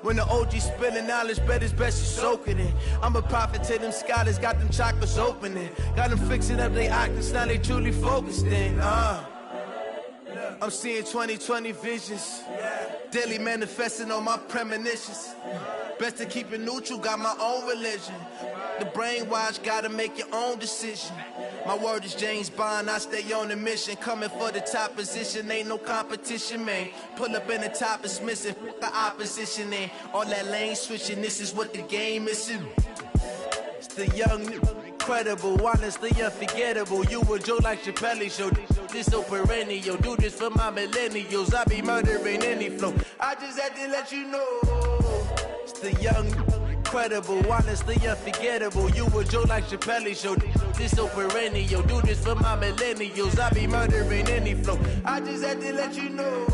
When the OG spilling knowledge, bet it's best you soak it in. I'm a prophet to them scholars, got them chakras opening. Got them fixing up their octaves, now they truly focused in. I'm seeing 2020 visions, daily manifesting on my premonitions. Best to keep it neutral, got my own religion. The brainwash, gotta make your own decision. My word is James Bond, I stay on the mission. Coming for the top position, ain't no competition, man. Pull up in the top, it's missing, the opposition in. All that lane switching, this is what the game is. It's the young, incredible, honestly unforgettable. You a joke like Chappelle show, this so perennial. Do this for my millennials, I be murdering any flow. I just had to let you know. It's the young, incredible, honestly unforgettable. You a joke like Chappelle show, this so perennial. Do this for my millennials, I be murdering any flow. I just had to let you know.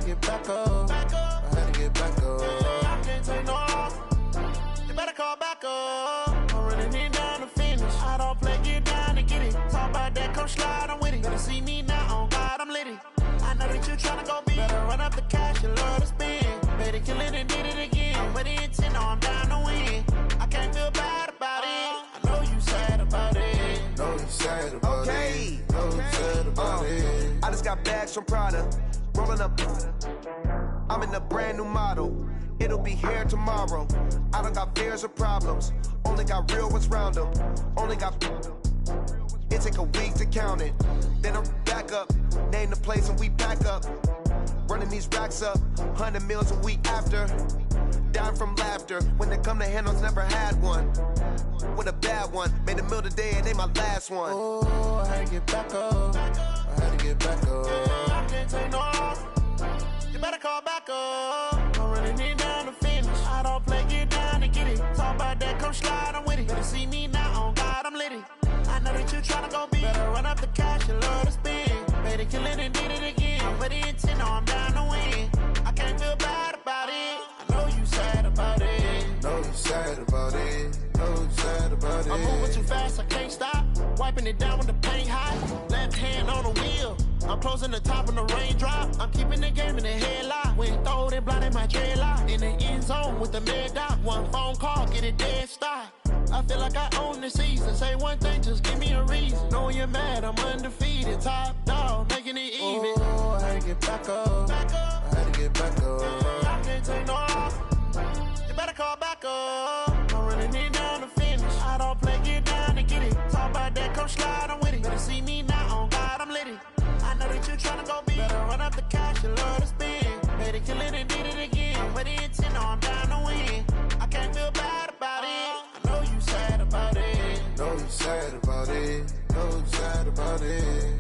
Get back up. I had to get back up. I can't take no loss. You better call back up. I'm running it down to finish. I don't play, get down to get it. Talk about that, come slide, I'm with it. Better see me now, on God, I'm litty. I know that you tryna go big. Better run up the cash, you love to spend. Better kill it and did it again. I'm with the intent, no, I'm down to win. I can't feel bad about it. I know you sad about it. Know you sad about it. Know you sad about it. I just got bags from Prada. Rolling up, I'm in a brand new model. It'll be here tomorrow. I don't got fears or problems. Only got real ones round them. Only got. It take a week to count it. Then I'm back up. Name the place and we back up. Running these racks up. 100 meals a week after. Down from laughter. When they come to handles, never had one. With a bad one. Made a meal today and they my last one. Oh, I had to get back up. I had to get back up. I can't take no loss. You better call back up. I'm running it down to finish. I don't play, get down to get it. Talk about that, come slide, I'm with it. Better see me now, on God, I'm litty. I know that you tryna go big. Better run up the cash, you love to spend. Better kill it and did it again. I'm with the intent, no, I'm down to win. I can't feel bad about it. I know you sad about it. Know you sad about it. Know you sad about it. I'm moving too fast, I can't stop. Wiping it down with the paint hot. Left hand on the wheel. I'm closing the top on the raindrop. I'm keeping the game in the headlock. When throwed and blinded my dreadlock. In the end zone with the mad dot. One phone call, get it dead stop. I feel like I own the season. Say one thing, just give me a reason. Knowing you're mad, I'm undefeated. Top dog, making it even. Oh, I had to get back up. I had to get back up. I can't take no loss. You better call back up. I'm running it down to finish. I don't play, get down to get it. Talk about that, come slide, I'm with it. Better see me now, on God, I'm litty. I know that you tryna go big. Better run up the cash, you love to spend. Better kill it and did it again. I'm with the intent, no, I'm down to win. I can't feel bad about it. I know you sad about it. Know you sad about it. Know you sad about it.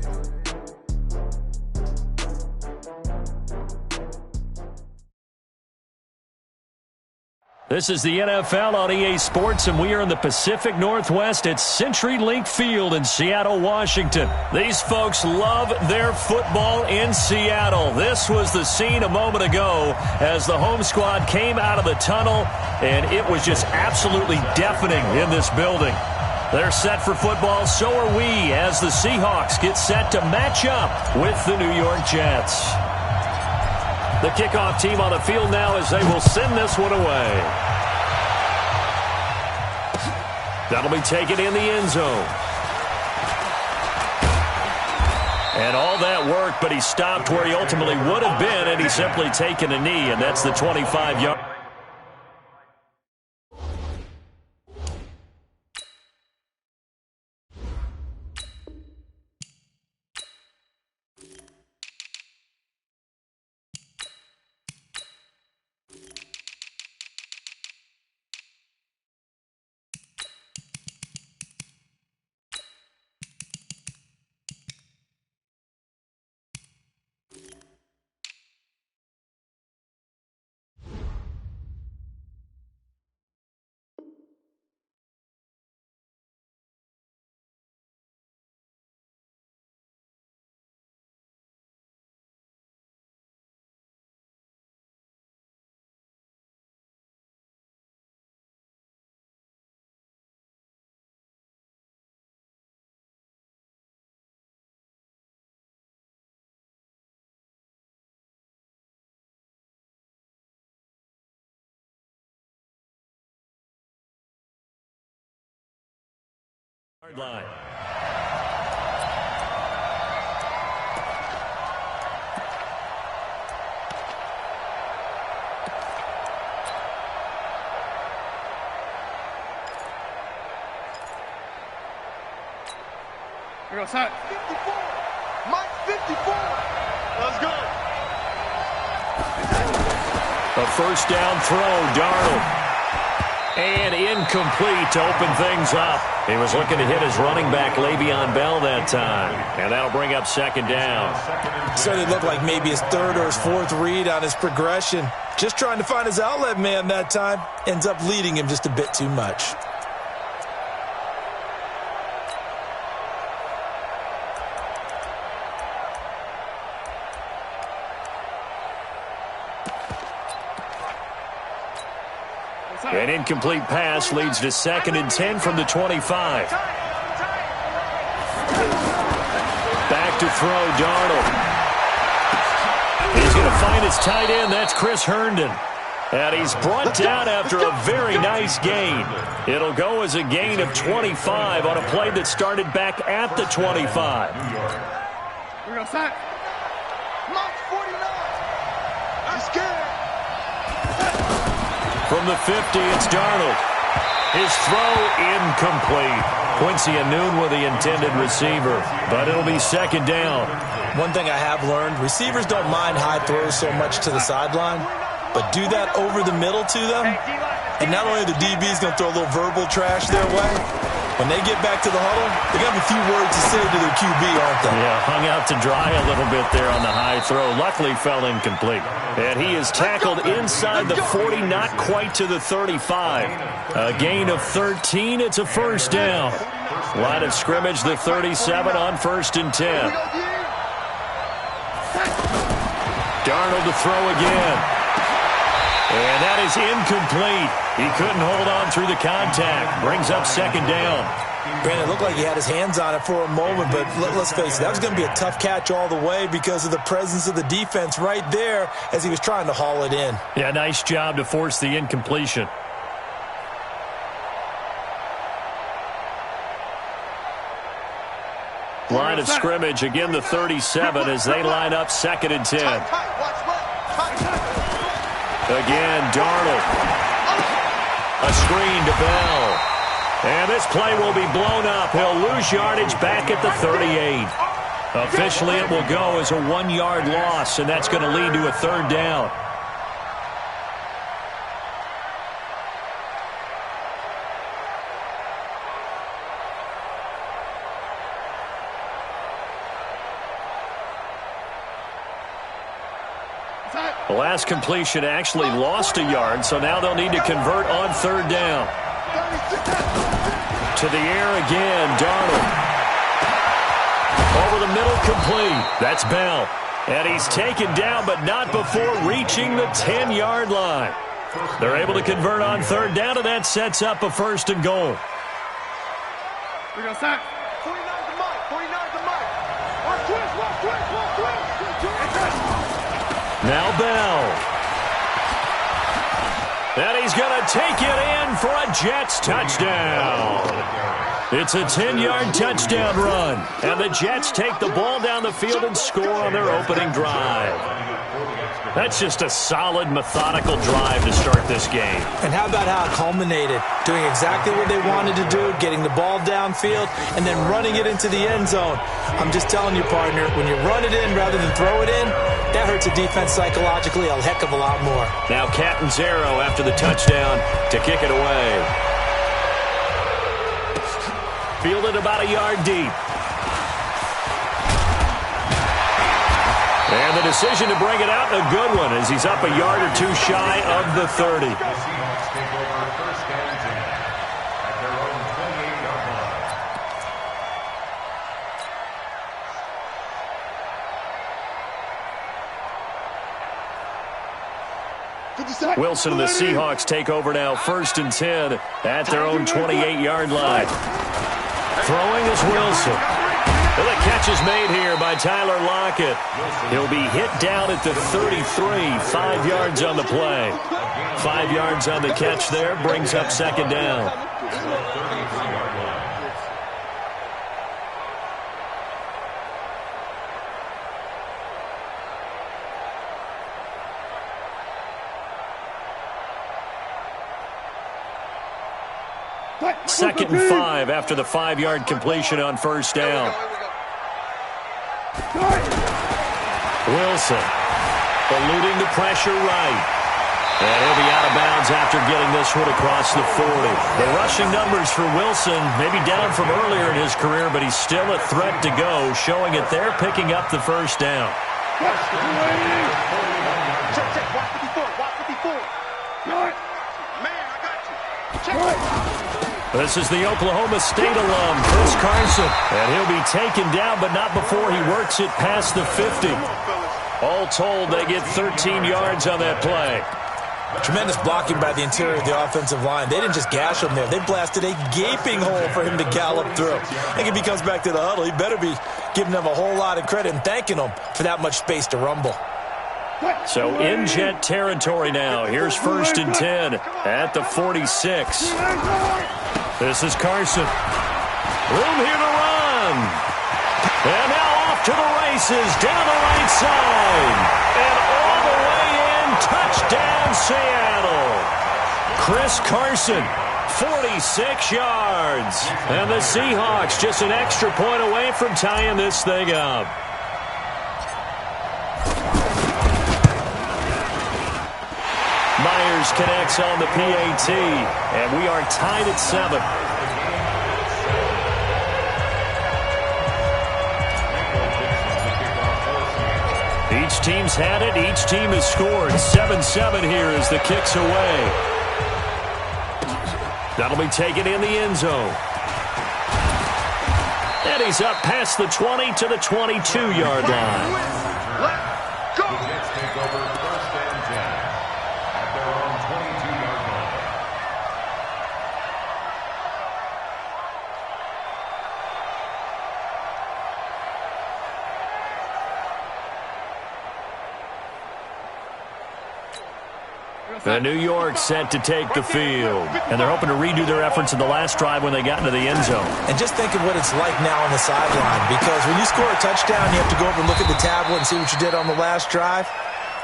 This is the NFL on EA Sports, and we are in the Pacific Northwest at CenturyLink Field in Seattle, Washington. These folks love their football in Seattle. This was the scene a moment ago as the home squad came out of the tunnel, and it was just absolutely deafening in this building. They're set for football, so are we, as the Seahawks get set to match up with the New York Jets. The kickoff team on the field now as they will send this one away. That'll be taken in the end zone. And all that work, but he stopped where he ultimately would have been, and he's simply taken a knee, and that's the 25-yard. Line. Here we go, set. 54. Mike 54. Let's go. A first down throw, Darnold. And incomplete to open things up. He was looking to hit his running back, Le'Veon Bell, that time. And that'll bring up second down. Certainly looked like maybe his third or his fourth read on his progression. Just trying to find his outlet man that time. Ends up leading him just a bit too much. An incomplete pass leads to 2nd and 10 from the 25. Back to throw, Darnold. He's going to find his tight end. That's Chris Herndon. And he's brought down after a very nice gain. It'll go as a gain of 25 on a play that started back at the 25. Here we go, set. Mike 49. I'm scared. From the 50, it's Darnold. His throw incomplete. Quincy Anoon with the intended receiver, but it'll be 2nd down. One thing I have learned, receivers don't mind high throws so much to the sideline, but do that over the middle to them, and not only are the DBs going to throw a little verbal trash their way, when they get back to the huddle, they got a few words to say to their QB, aren't they? Yeah, hung out to dry a little bit there on the high throw. Luckily fell incomplete. And he is tackled inside the 40, not quite to the 35. A gain of 13. It's a first down. Line of scrimmage, the 37 on 1st and 10. Darnold to throw again. And that is incomplete. He couldn't hold on through the contact. Brings up 2nd down. Brandon, it looked like he had his hands on it for a moment, but let's face it, that was going to be a tough catch all the way because of the presence of the defense right there as he was trying to haul it in. Yeah, nice job to force the incompletion. Line of scrimmage, again the 37 as they line up 2nd and 10. Again, Darnold. A screen to Bell. And this play will be blown up. He'll lose yardage back at the 38. Officially, it will go as a 1-yard loss, and that's going to lead to a 3rd down. The last completion actually lost a yard, so now they'll need to convert on 3rd down. To the air again, Darnold. Over the middle, complete. That's Bell. And he's taken down, but not before reaching the 10-yard line. They're able to convert on 3rd down, and that sets up a 1st and goal. Here we go, set. 49 to Mike. 49 to Mike. Watch twist, watch twist, watch twist. Now Bell. And he's going to take it in for a Jets touchdown. It's a 10-yard touchdown run. And the Jets take the ball down the field and score on their opening drive. That's just a solid, methodical drive to start this game. And how about how it culminated? Doing exactly what they wanted to do, getting the ball downfield, and then running it into the end zone. I'm just telling you, partner, when you run it in rather than throw it in, that hurts a defense psychologically a heck of a lot more. Now Catanzaro after the touchdown to kick it away. Fielded about a yard deep. And the decision to bring it out, a good one, as he's up a yard or two shy of the 30. Wilson and the Seahawks take over now, 1st and 10 at their own 28-yard line. Throwing is Wilson. Well, the catch is made here by Tyler Lockett. He'll be hit down at the 33, 5 yards on the play. 5 yards on the catch there, brings up 2nd down. 2nd and 5 after the 5-yard completion on first down. Wilson eluding the pressure right. And he'll be out of bounds after getting this one across the 40. The rushing numbers for Wilson maybe down from earlier in his career, but he's still a threat to go, showing it there, picking up the first down. This is the Oklahoma State alum, Chris Carson. And he'll be taken down, but not before he works it past the 50. All told, they get 13 yards on that play. Tremendous blocking by the interior of the offensive line. They didn't just gash him there. They blasted a gaping hole for him to gallop through. I think if he comes back to the huddle, he better be giving them a whole lot of credit and thanking them for that much space to rumble. So in Jet territory now. Here's 1st and 10 at the 46. This is Carson. Room here to run. And now off to the races down the right side. And all the way in. Touchdown, Seattle. Chris Carson, 46 yards. And the Seahawks just an extra point away from tying this thing up. Myers connects on the PAT, and we are tied at 7. Each team's had it. Each team has scored. 7-7 here as the kick's away. That'll be taken in the end zone. And he's up past the 20 to the 22-yard line. The New York set to take the field. And they're hoping to redo their efforts in the last drive when they got into the end zone. And just think of what it's like now on the sideline. Because when you score a touchdown, you have to go over and look at the tablet and see what you did on the last drive.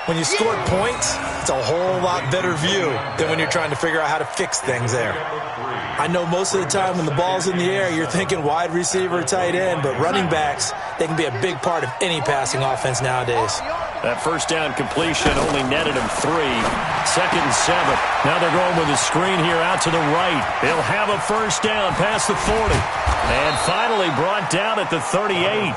When you scored points, it's a whole lot better view than when you're trying to figure out how to fix things there. I know most of the time when the ball's in the air, you're thinking wide receiver, tight end, but running backs, they can be a big part of any passing offense nowadays. That first down completion only netted him 3. 2nd and 7. Now they're going with a screen here out to the right. They'll have a first down past the 40. And finally brought down at the 38.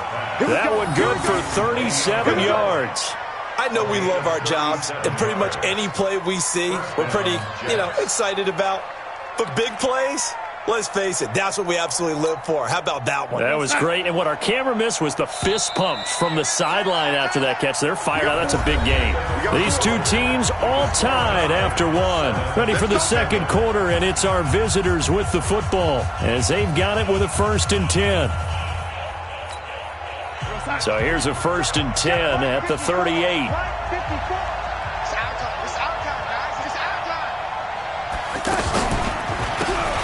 That one good for 37 yards. I know we love our jobs, and pretty much any play we see, we're pretty, excited about. But big plays, let's face it, that's what we absolutely live for. How about that one? That was great. And what our camera missed was the fist pump from the sideline after that catch. They're fired out. That's a big game. These two teams all tied after one. Ready for the second quarter, and it's our visitors with the football as they've got it with a 1st and 10. So here's a 1st and 10 at the 38.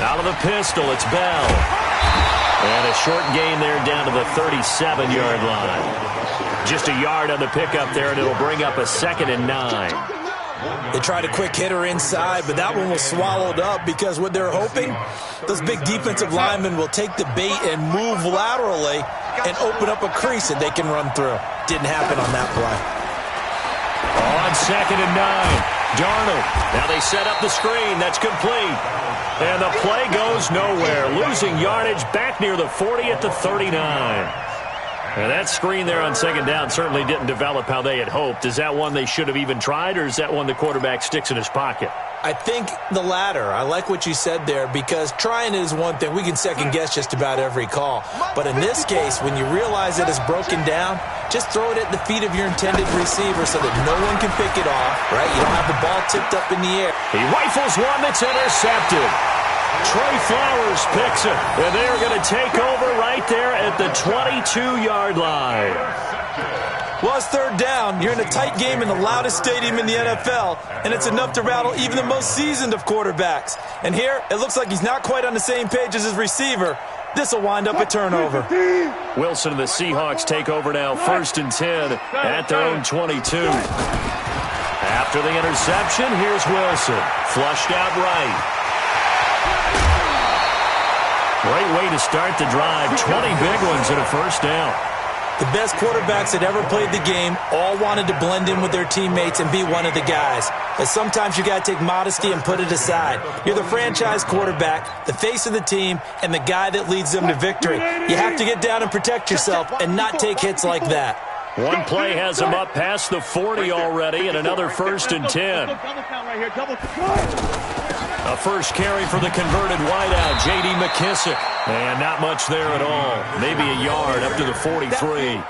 Out of the pistol, it's Bell. And a short gain there down to the 37-yard line. Just a yard on the pickup there, and it'll bring up a 2nd and 9. They tried a quick hitter inside, but that one was swallowed up because what they're hoping, those big defensive linemen will take the bait and move laterally and open up a crease that they can run through. Didn't happen on that play. On 2nd and 9, Darnold. Now they set up the screen. That's complete. And the play goes nowhere. Losing yardage back near the 40 at the 39. And that screen there on 2nd down certainly didn't develop how they had hoped. Is that one they should have even tried, or is that one the quarterback sticks in his pocket? I think the latter. I like what you said there, because trying it is one thing. We can second-guess just about every call. But in this case, when you realize that it's broken down, just throw it at the feet of your intended receiver so that no one can pick it off, right? You don't have the ball tipped up in the air. He rifles one that's intercepted. Trey Flowers picks it, and they're going to take over right there at the 22-yard line. Well, it's 3rd down. You're in a tight game in the loudest stadium in the NFL, and it's enough to rattle even the most seasoned of quarterbacks. And here, it looks like he's not quite on the same page as his receiver. This will wind up a turnover. Wilson and the Seahawks take over now, 1st and 10 at their own 22. After the interception, here's Wilson. Flushed out right. Great way to start the drive. 20 big ones and a first down. The best quarterbacks that ever played the game all wanted to blend in with their teammates and be one of the guys. But sometimes you got to take modesty and put it aside. You're the franchise quarterback, the face of the team, and the guy that leads them to victory. You have to get down and protect yourself and not take hits like that. One play has him up past the 40 already, and another 1st and 10. A first carry for the converted wideout, J.D. McKissick. And not much there at all. Maybe a yard up to the 43.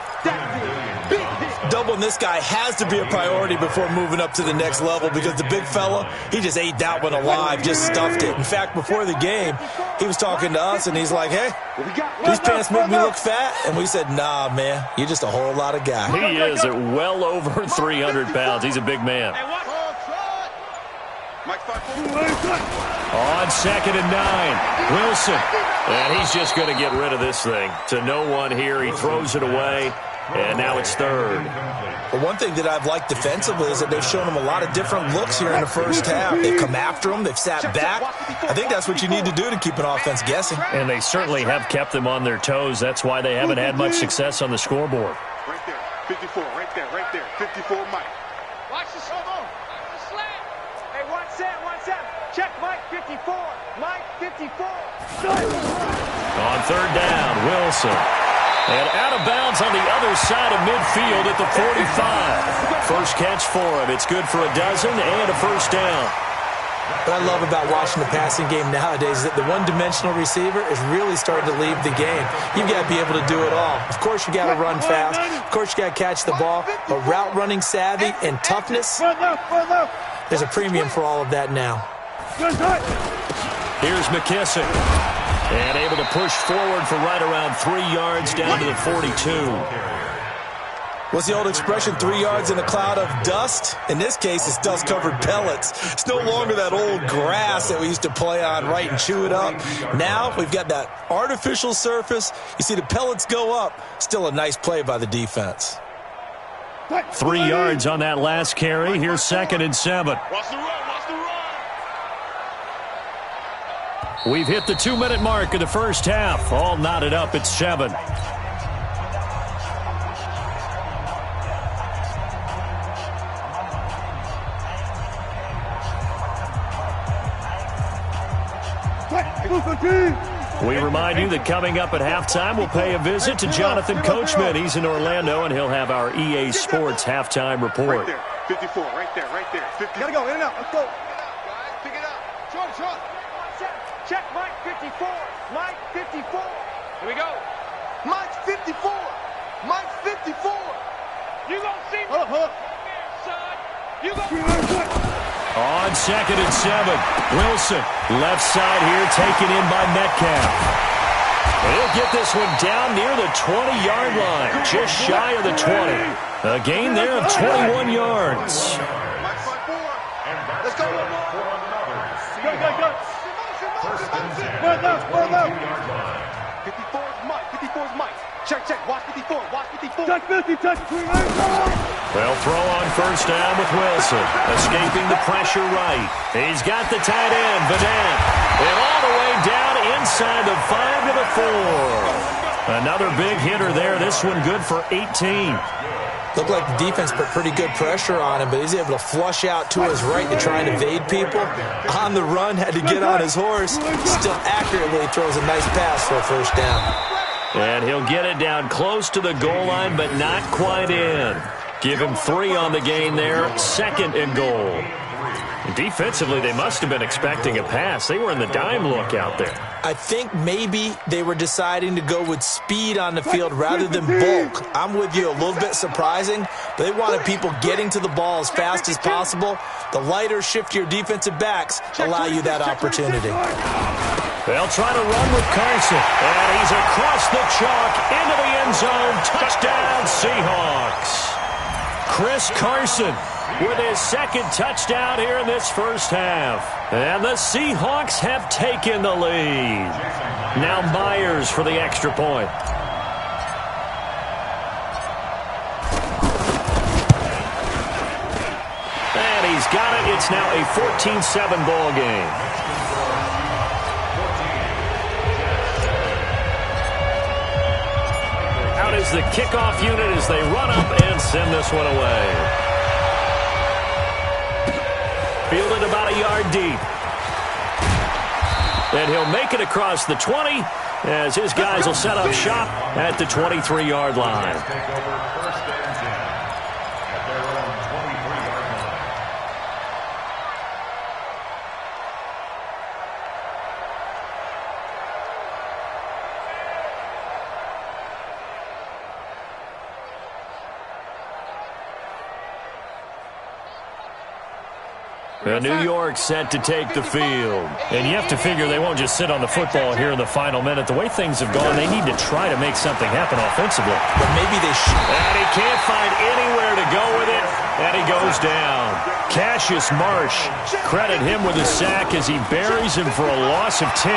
Doubling this guy has to be a priority before moving up to the next level because the big fella, he just ate that one alive, just stuffed it. In fact, before the game, he was talking to us, and he's like, hey, these pants make me look fat. And we said, nah, man, you're just a whole lot of guy. He is at well over 300 pounds. He's a big man. On 2nd and 9, Wilson. And he's just going to get rid of this thing. To no one here. He throws it away. And now it's 3rd. But one thing that I've liked defensively is that they've shown him a lot of different looks here in the first half. They've come after him. They've sat back. I think that's what you need to do to keep an offense guessing. And they certainly have kept them on their toes. That's why they haven't had much success on the scoreboard. Right there. 54. Right there. 54, Mike. Watch the slant. Hey, 1-7. Check Mike 54. Mike 54. On 3rd down, Wilson. And out of bounds on the other side of midfield at the 45. First catch for him. It's good for a dozen and a first down. What I love about watching the passing game nowadays is that the one-dimensional receiver is really starting to leave the game. You've got to be able to do it all. Of course, you got to run fast. Of course, you got to catch the ball. But route running savvy and toughness, there's a premium for all of that now. Here's McKissick. And able to push forward for right around 3 yards down to the 42. What's the old expression, 3 yards in a cloud of dust? In this case, it's dust-covered pellets. It's no longer that old grass that we used to play on, right, and chew it up. Now we've got that artificial surface. You see the pellets go up. Still a nice play by the defense. 3 yards on that last carry. Here's 2nd and 7. Watch the run. We've hit the 2-minute mark of the first half. All knotted up at 7. We remind you that coming up at halftime, we'll pay a visit to Jonathan Coachman. He's in Orlando, and he'll have our EA Sports halftime report. Right there. 54. Right there. 50. Gotta go. In and out. Let's go. Pick it up. Short. Check Mike 54. Mike 54. Here we go. Mike 54. Mike 54. You gonna see me, son. You gonna. On 2nd and 7, Wilson, left side here, taken in by Metcalf. He'll get this one down near the 20-yard line, just shy of the 20. A gain there of 21 yards. Let's go. Go. 54's Mike. Check. Watch 54. Check 50. They'll throw on first down with Wilson. Escaping the pressure right. He's got the tight end, Vanette. And all the way down inside the 5 to the 4. Another big hitter there. This one good for 18. Looked like the defense put pretty good pressure on him, but he's able to flush out to his right to try and evade people. On the run, had to get on his horse. Still accurately throws a nice pass for a first down. And he'll get it down close to the goal line, but not quite in. Give him 3 on the gain there. 2nd and goal. Defensively, they must have been expecting a pass. They were in the dime look out there. I think maybe they were deciding to go with speed on the field rather than bulk. I'm with you, a little bit surprising, but they wanted people getting to the ball as fast as possible. The lighter, shiftier defensive backs allow you that opportunity. They'll try to run with Carson, and he's across the chalk into the end zone. Touchdown, Seahawks. Chris Carson with his 2nd touchdown here in this first half. And the Seahawks have taken the lead. Now Myers for the extra point. And he's got it. It's now a 14-7 ball game. What is the kickoff unit as they run up and send this one away? Fielded about a yard deep. And he'll make it across the 20 as his guys will set up shop at the 23-yard line. New York set to take the field. And you have to figure they won't just sit on the football here in the final minute. The way things have gone, they need to try to make something happen offensively. But maybe they should. And he can't find anywhere to go with it, and he goes down. Cassius Marsh, credit him with a sack as he buries him for a loss of 10.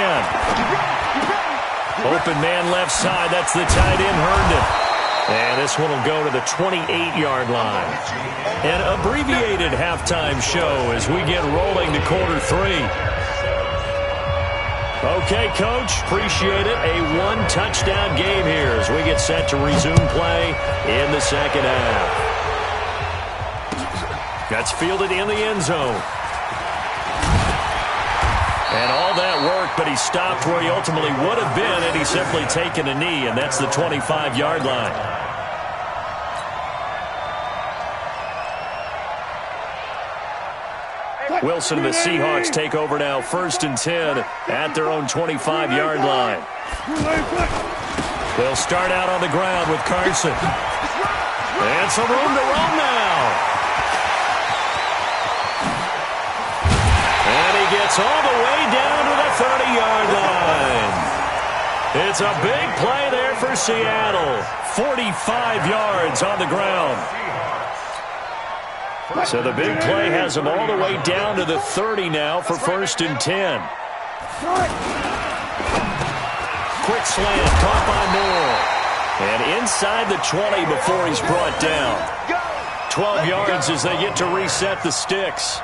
Open man left side. That's the tight end, Herndon. And this one will go to the 28-yard line. An abbreviated halftime show as we get rolling to quarter 3. Okay, Coach, appreciate it. A one-touchdown game here as we get set to resume play in the second half. That's fielded in the end zone. And all that work, but he stopped where he ultimately would have been had he simply taken a knee, and that's the 25-yard line. Wilson and the Seahawks take over now, 1st and 10 at their own 25-yard line. They'll start out on the ground with Carson. And some room to roam now. And he gets all the way down to the 30-yard line. It's a big play there for Seattle. 45 yards on the ground. So the big play has him all the way down to the 30 now for 1st and 10. Quick slant, caught by Moore. And inside the 20 before he's brought down. 12 yards as they get to reset the sticks.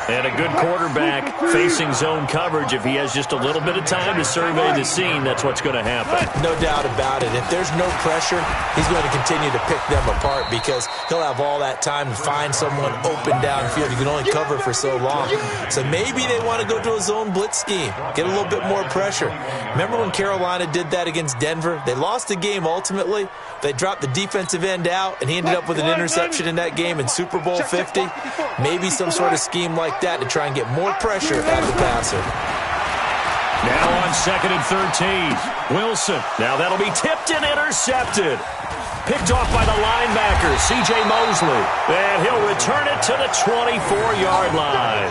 And a good quarterback facing zone coverage. If he has just a little bit of time to survey the scene, that's what's going to happen. No doubt about it. If there's no pressure, he's going to continue to pick them apart because he'll have all that time to find someone open downfield. You can only cover for so long. So maybe they want to go to a zone blitz scheme, get a little bit more pressure. Remember when Carolina did that against Denver? They lost the game ultimately. They dropped the defensive end out, and he ended up with an interception in that game in Super Bowl 50. Maybe some sort of scheme like that to try and get more pressure at the passer. Now on 2nd and 13. Wilson. Now that'll be tipped and intercepted. Picked off by the linebacker, C.J. Mosley. And he'll return it to the 24-yard line.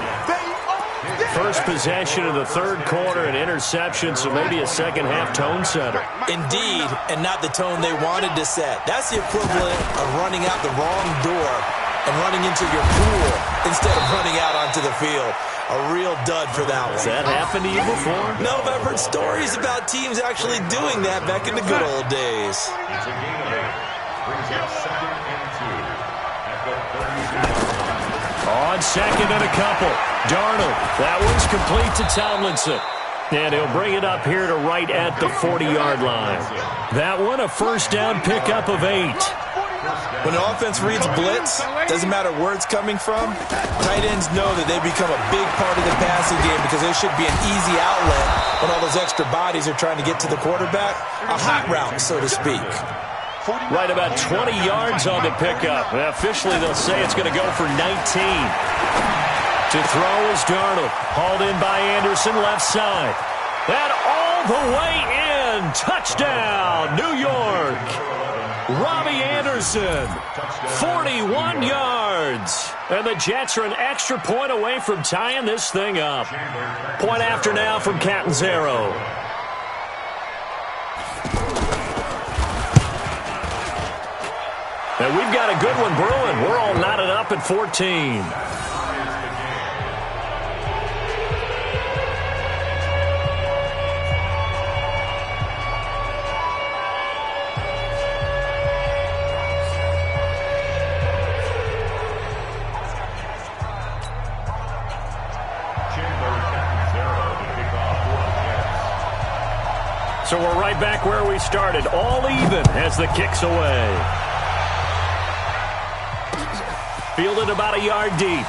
First possession of the third quarter, an interception, so maybe a second-half tone setter. Indeed, and not the tone they wanted to set. That's the equivalent of running out the wrong door and running into your pool instead of running out onto the field. A real dud for that one. Has that happened to you before? No, but I've heard stories about teams actually doing that back in the good old days. On 2nd and a couple. Darnold. That one's complete to Tomlinson. And he'll bring it up here to right at the 40-yard line. That one a first down pickup of 8. When an offense reads blitz, doesn't matter where it's coming from, tight ends know that they become a big part of the passing game because they should be an easy outlet when all those extra bodies are trying to get to the quarterback. A hot route, so to speak. Right about 20 yards on the pickup. Now, officially, they'll say it's going to go for 19. To throw is Darnold. Hauled in by Anderson, left side. And all the way in. Touchdown, New York. Robbie Anderson, 41 yards. And the Jets are an extra point away from tying this thing up. Point after now from Catanzaro. And we've got a good one brewing. We're all knotted up at 14. So we're right back where we started, all even as the kick's away. Fielded about a yard deep.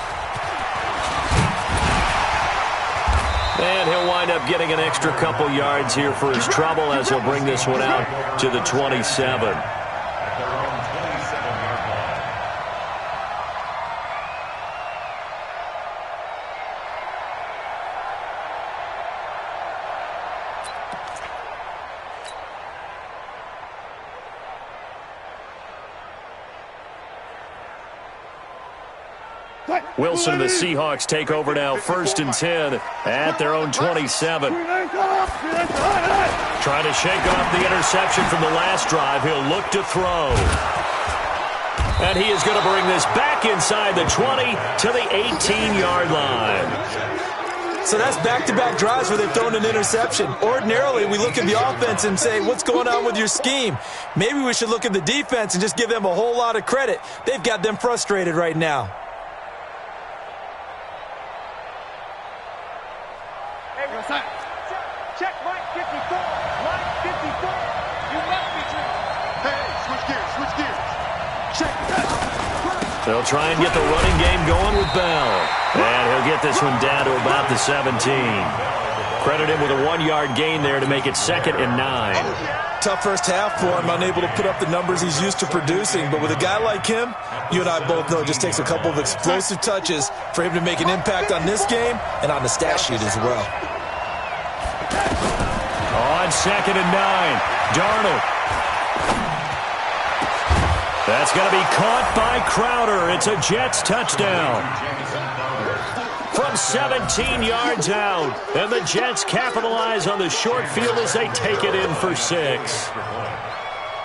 And he'll wind up getting an extra couple yards here for his trouble as he'll bring this one out to the 27. Wilson and the Seahawks take over now, 1st and 10 at their own 27. Trying to shake off the interception from the last drive. He'll look to throw. And he is going to bring this back inside the 20 to the 18-yard line. So that's back-to-back drives where they've thrown an interception. Ordinarily, we look at the offense and say, what's going on with your scheme? Maybe we should look at the defense and just give them a whole lot of credit. They've got them frustrated right now. Check Mike 54. Mike 54. You must be true. Hey, switch gears. Check. They'll try and get the running game going with Bell. And he'll get this one down to about the 17. Credit him with a 1-yard gain there to make it 2nd and 9. Tough first half for him, unable to put up the numbers he's used to producing. But with a guy like him, you and I both know it just takes a couple of explosive touches for him to make an impact on this game and on the stat sheet as well. On 2nd and 9, Darnold. That's going to be caught by Crowder. It's a Jets touchdown. From 17 yards out, and the Jets capitalize on the short field as they take it in for 6.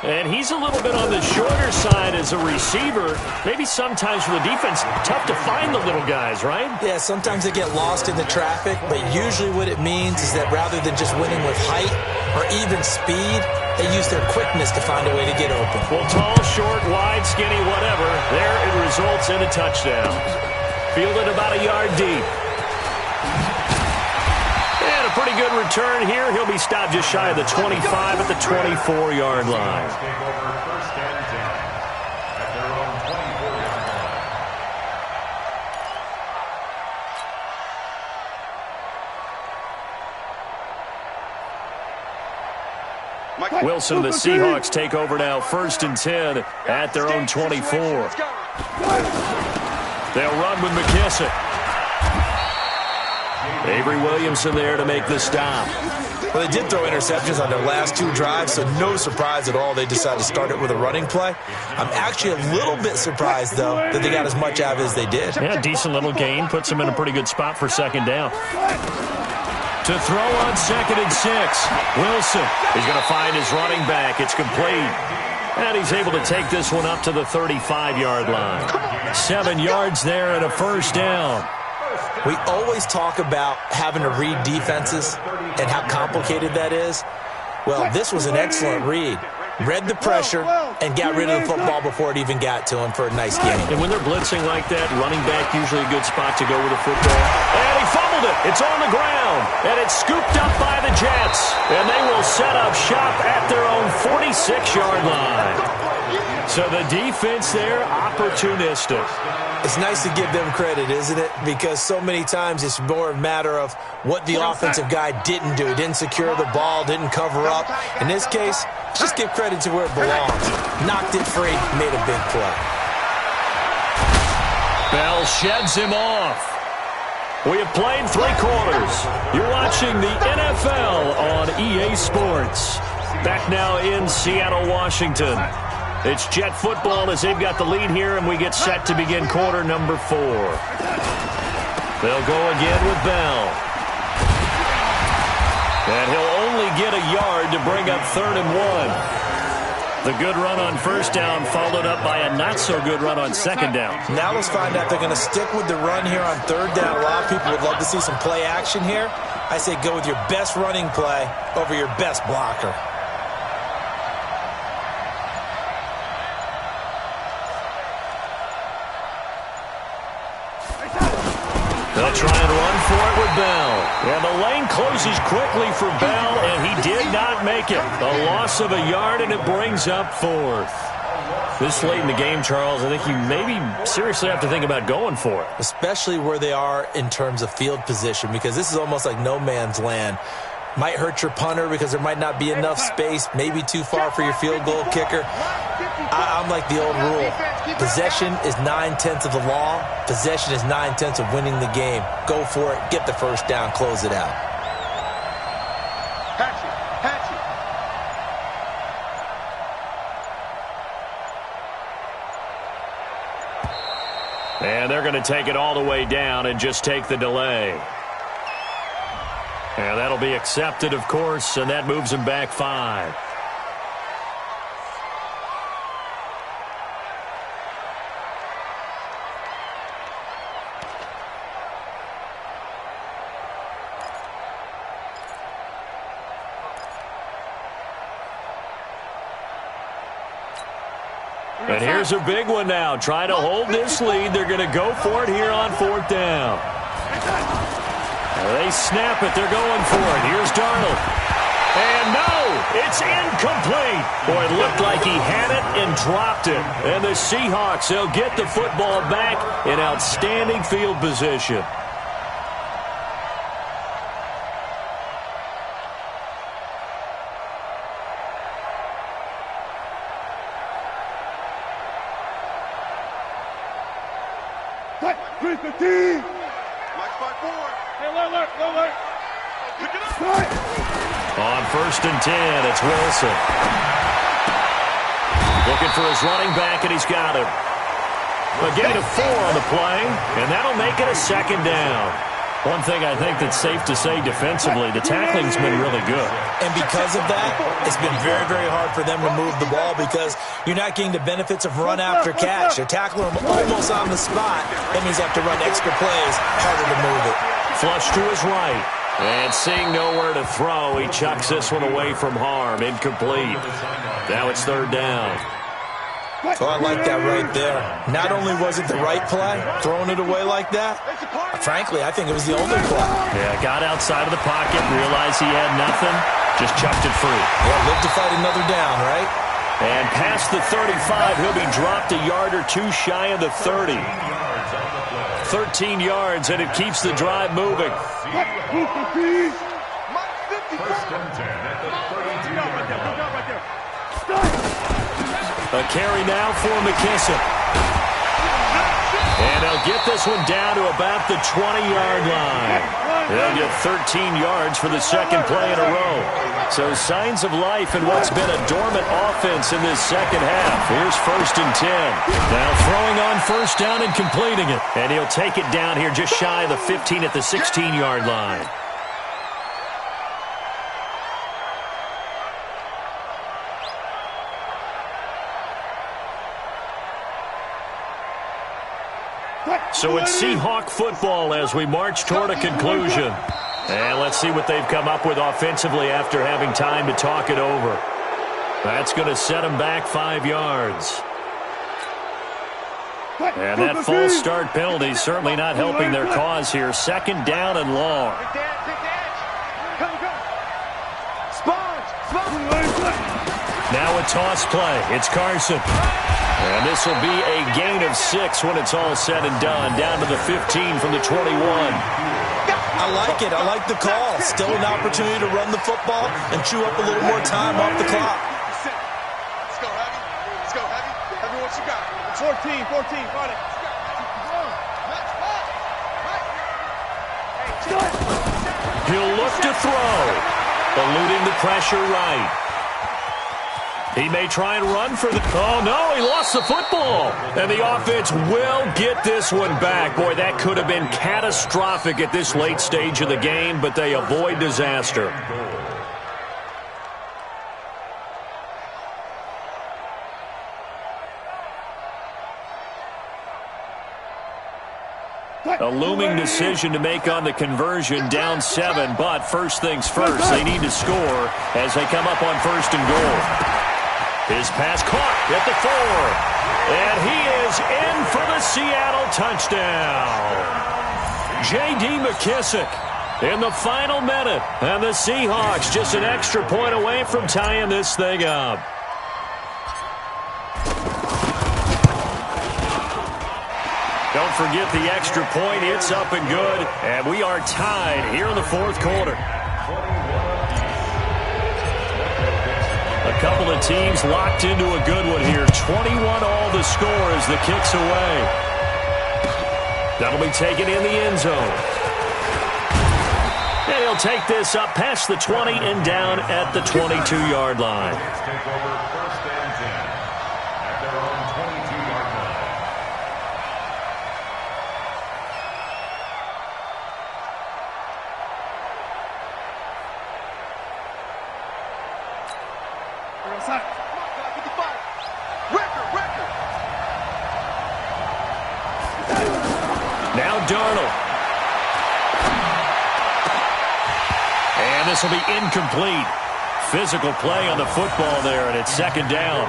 And he's a little bit on the shorter side as a receiver. Maybe sometimes for the defense, tough to find the little guys, right? Yeah, sometimes they get lost in the traffic, but usually what it means is that rather than just winning with height or even speed, they use their quickness to find a way to get open. Well, tall, short, wide, skinny, whatever, there it results in a touchdown. Fielded about a yard deep. And a pretty good return here. He'll be stopped just shy of the 25 at the 24-yard line. Wilson and the Seahawks take over now, 1st and 10 at their own 24. They'll run with McKissick. Avery Williamson there to make the stop. Well, they did throw interceptions on their last 2 drives, so no surprise at all they decided to start it with a running play. I'm actually a little bit surprised, though, that they got as much out of it as they did. Yeah, decent little gain. Puts them in a pretty good spot for 2nd down. To throw on 2nd and 6. Wilson is going to find his running back. It's complete. And he's able to take this one up to the 35-yard line. 7 yards there and a 1st down. We always talk about having to read defenses and how complicated that is. Well, this was an excellent read. Read the pressure and got rid of the football before it even got to him for a nice game. And when they're blitzing like that, running back usually a good spot to go with the football. And he fumbled it. It's on the ground. And it's scooped up by the Jets. And they will set up shop at their own 46-yard line. So the defense there, opportunistic. It's nice to give them credit, isn't it? Because so many times it's more a matter of what the offensive guy didn't do. Didn't secure the ball, didn't cover up. In this case, just give credit to where it belongs. Knocked it free, made a big play. Bell sheds him off. We have played 3 quarters. You're watching the NFL on EA Sports. Back now in Seattle, Washington. It's Jet football as they've got the lead here, and we get set to begin quarter number 4. They'll go again with Bell. And he'll only get a yard to bring up 3rd and 1. The good run on 1st down followed up by a not-so-good run on 2nd down. Now let's find out if they're going to stick with the run here on 3rd down. A lot of people would love to see some play action here. I say go with your best running play over your best blocker. They'll try and run for it with Bell. And the lane closes quickly for Bell, and he did not make it. A loss of a yard, and it brings up fourth. This late in the game, Charles, I think you maybe seriously have to think about going for it. Especially where they are in terms of field position, because this is almost like no man's land. Might hurt your punter because there might not be enough space, maybe too far for your field goal kicker. I'm like the old rule. Possession is 9/10 of the law. Possession is 9/10 of winning the game. Go for it. Get the first down. Close it out. And they're going to take it all the way down and just take the delay. And that'll be accepted, of course, and that moves him back 5. And here's a big one now. Trying to hold this lead. They're going to go for it here on 4th down. They snap it. They're going for it. Here's Darnold. And no, it's incomplete. Boy, it looked like he had it and dropped it. And the Seahawks, they'll get the football back in outstanding field position. On 1st and 10, it's Wilson. Looking for his running back, and he's got him. A gain of 4 on the play, and that'll make it a 2nd down. One thing I think that's safe to say defensively, the tackling's been really good. And because of that, it's been very, very hard for them to move the ball because you're not getting the benefits of run after catch. You're tackling them almost on the spot. That means you have to run extra plays, harder to move it. Flush to his right. And seeing nowhere to throw, he chucks this one away from harm. Incomplete. Now it's 3rd down. So I like that right there. Not only was it the right play, throwing it away like that, frankly, I think it was the only play. Yeah, got outside of the pocket, realized he had nothing, just chucked it free. Yeah, live to fight another down, right? And past the 35, he'll be dropped a yard or 2 shy of the 30. 13 yards, and it keeps the drive moving. A carry now for McKissick. And they'll get this one down to about the 20-yard line. They'll get 13 yards for the 2nd play in a row. So signs of life in what's been a dormant offense in this 2nd half. Here's 1st and 10. Now throwing on 1st down and completing it. And he'll take it down here just shy of the 15 at the 16-yard line. So it's Seahawk football as we march toward a conclusion. And let's see what they've come up with offensively after having time to talk it over. That's going to set them back 5 yards. And that false start penalty certainly not helping their cause here. 2nd down and long. Now a toss play. It's Carson. And this will be a gain of 6 when it's all said and done. Down to the 15 from the 21. I like it. I like the call. Still an opportunity to run the football and chew up a little more time off the clock. Let's go, Heavy. Let's go, Heavy. Heavy, what you got? 14. Got it. He'll look to throw. Eluding the pressure right. He may try and run for the... Oh, no, he lost the football. And the offense will get this one back. Boy, that could have been catastrophic at this late stage of the game, but they avoid disaster. A looming decision to make on the conversion, down 7, but first things first, they need to score as they come up on 1st and goal. His pass caught at the 4. And he is in for the Seattle touchdown. J.D. McKissick. in the final minute. And the Seahawks just an extra point away from tying this thing up. Don't forget the extra point. It's up and good. And we are tied here in the fourth quarter. A couple of teams locked into a good one here. 21 all the score as the kick's away. That'll be taken in the end zone. And he'll take this up past the 20 and down at the 22-yard line. Now Darnold. And this will be incomplete. Physical play on the football there, and it's second down.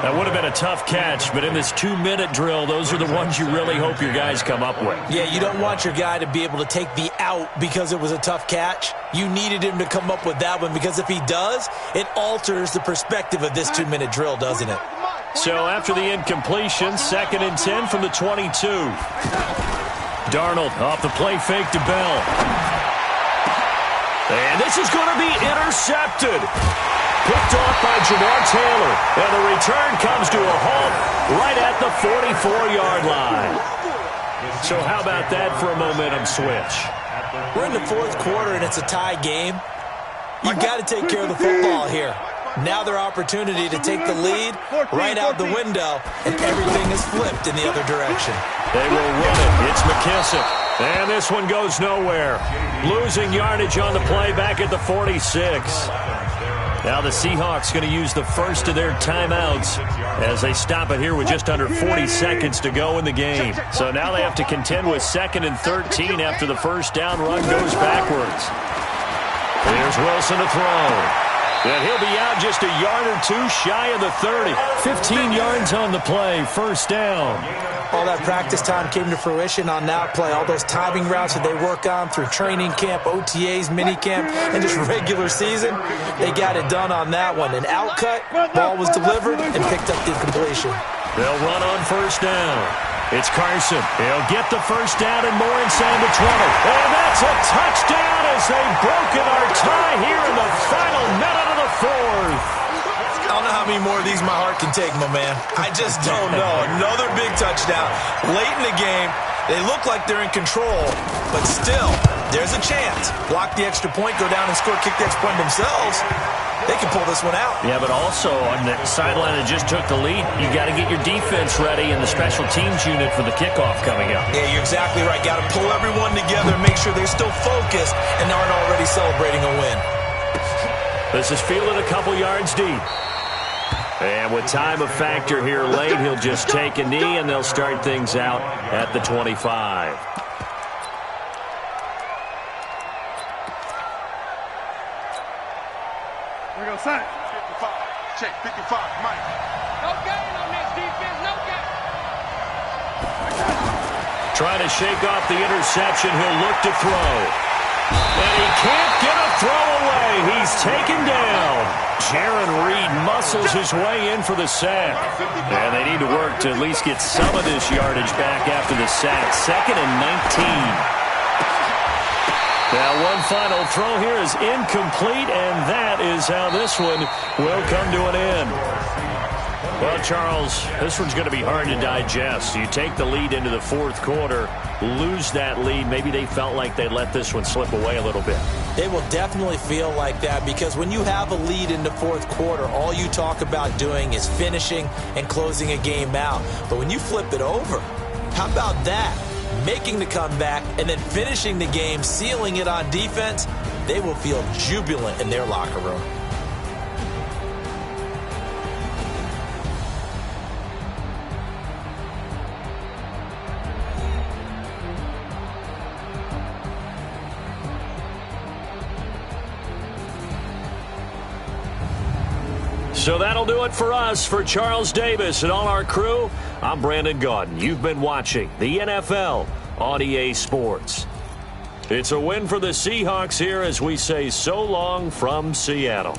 That would have been a tough catch, but in this 2-minute drill, those are the ones you really hope your guys come up with. Yeah, you don't want your guy to be able to take the out because it was a tough catch. You needed him to come up with that one, because if he does, it alters the perspective of this 2-minute drill, doesn't it? So after the incompletion, 2nd and 10 from the 22. Darnold off the play fake to Bell. And this is going to be intercepted. Picked off by Jamar Taylor. And the return comes to a halt right at the 44-yard line. So how about that for a momentum switch? We're in the fourth quarter, and it's a tie game. You've got to take care of the football here. Now their opportunity to take the lead right out the window, and everything is flipped in the other direction. They will run it. It's McKissick. And this one goes nowhere. Losing yardage on the play back at the 46. Now the Seahawks going to use the first of their timeouts as they stop it here with just under 40 seconds to go in the game. So now they have to contend with 2nd and 13 after the first down run goes backwards. Here's Wilson to throw. And he'll be out just a yard or two shy of the 30. 15 yards on the play, first down. All that practice time came to fruition on that play. All those timing routes that they work on through training camp, OTAs, mini camp, and just regular season, they got it done on that one. An out cut, ball was delivered, and picked up the completion. They'll run on first down. It's Carson. He'll get the first down and more inside the 20. And that's a touchdown as they've broken our tie here in the final minute of the fourth. I don't know how many more of these my heart can take, my man. I just don't know. Another big touchdown. Late in the game, they look like they're in control, but still, there's a chance. Block the extra point, go down and score, kick the extra point themselves. They can pull this one out. Yeah, but also on the sideline that just took the lead, you got to get your defense ready and the special teams unit for the kickoff coming up. Yeah, you're exactly right. Got to pull everyone together, make sure they're still focused and aren't already celebrating a win. This is fielded a couple yards deep. And with time a factor here late, he'll just take a knee, and they'll start things out at the 25. Here we go, son. 55. Check, 55, Mike. No gain on this defense, no gain. Trying to shake off the interception, he'll look to throw. And he can't get a throw away. He's taken down. Jaron Reed muscles his way in for the sack. And they need to work to at least get some of this yardage back after the sack. 2nd and 19. Now one final throw here is incomplete, and that is how this one will come to an end. Well, Charles, this one's going to be hard to digest. You take the lead into the fourth quarter, lose that lead. Maybe they felt like they let this one slip away a little bit. They will definitely feel like that, because when you have a lead in the fourth quarter, all you talk about doing is finishing and closing a game out. But when you flip it over, how about that? Making the comeback and then finishing the game, sealing it on defense, they will feel jubilant in their locker room. So that'll do it for us. For Charles Davis and all our crew, I'm Brandon Gaudin. You've been watching the NFL on EA Sports. It's a win for the Seahawks here as we say so long from Seattle.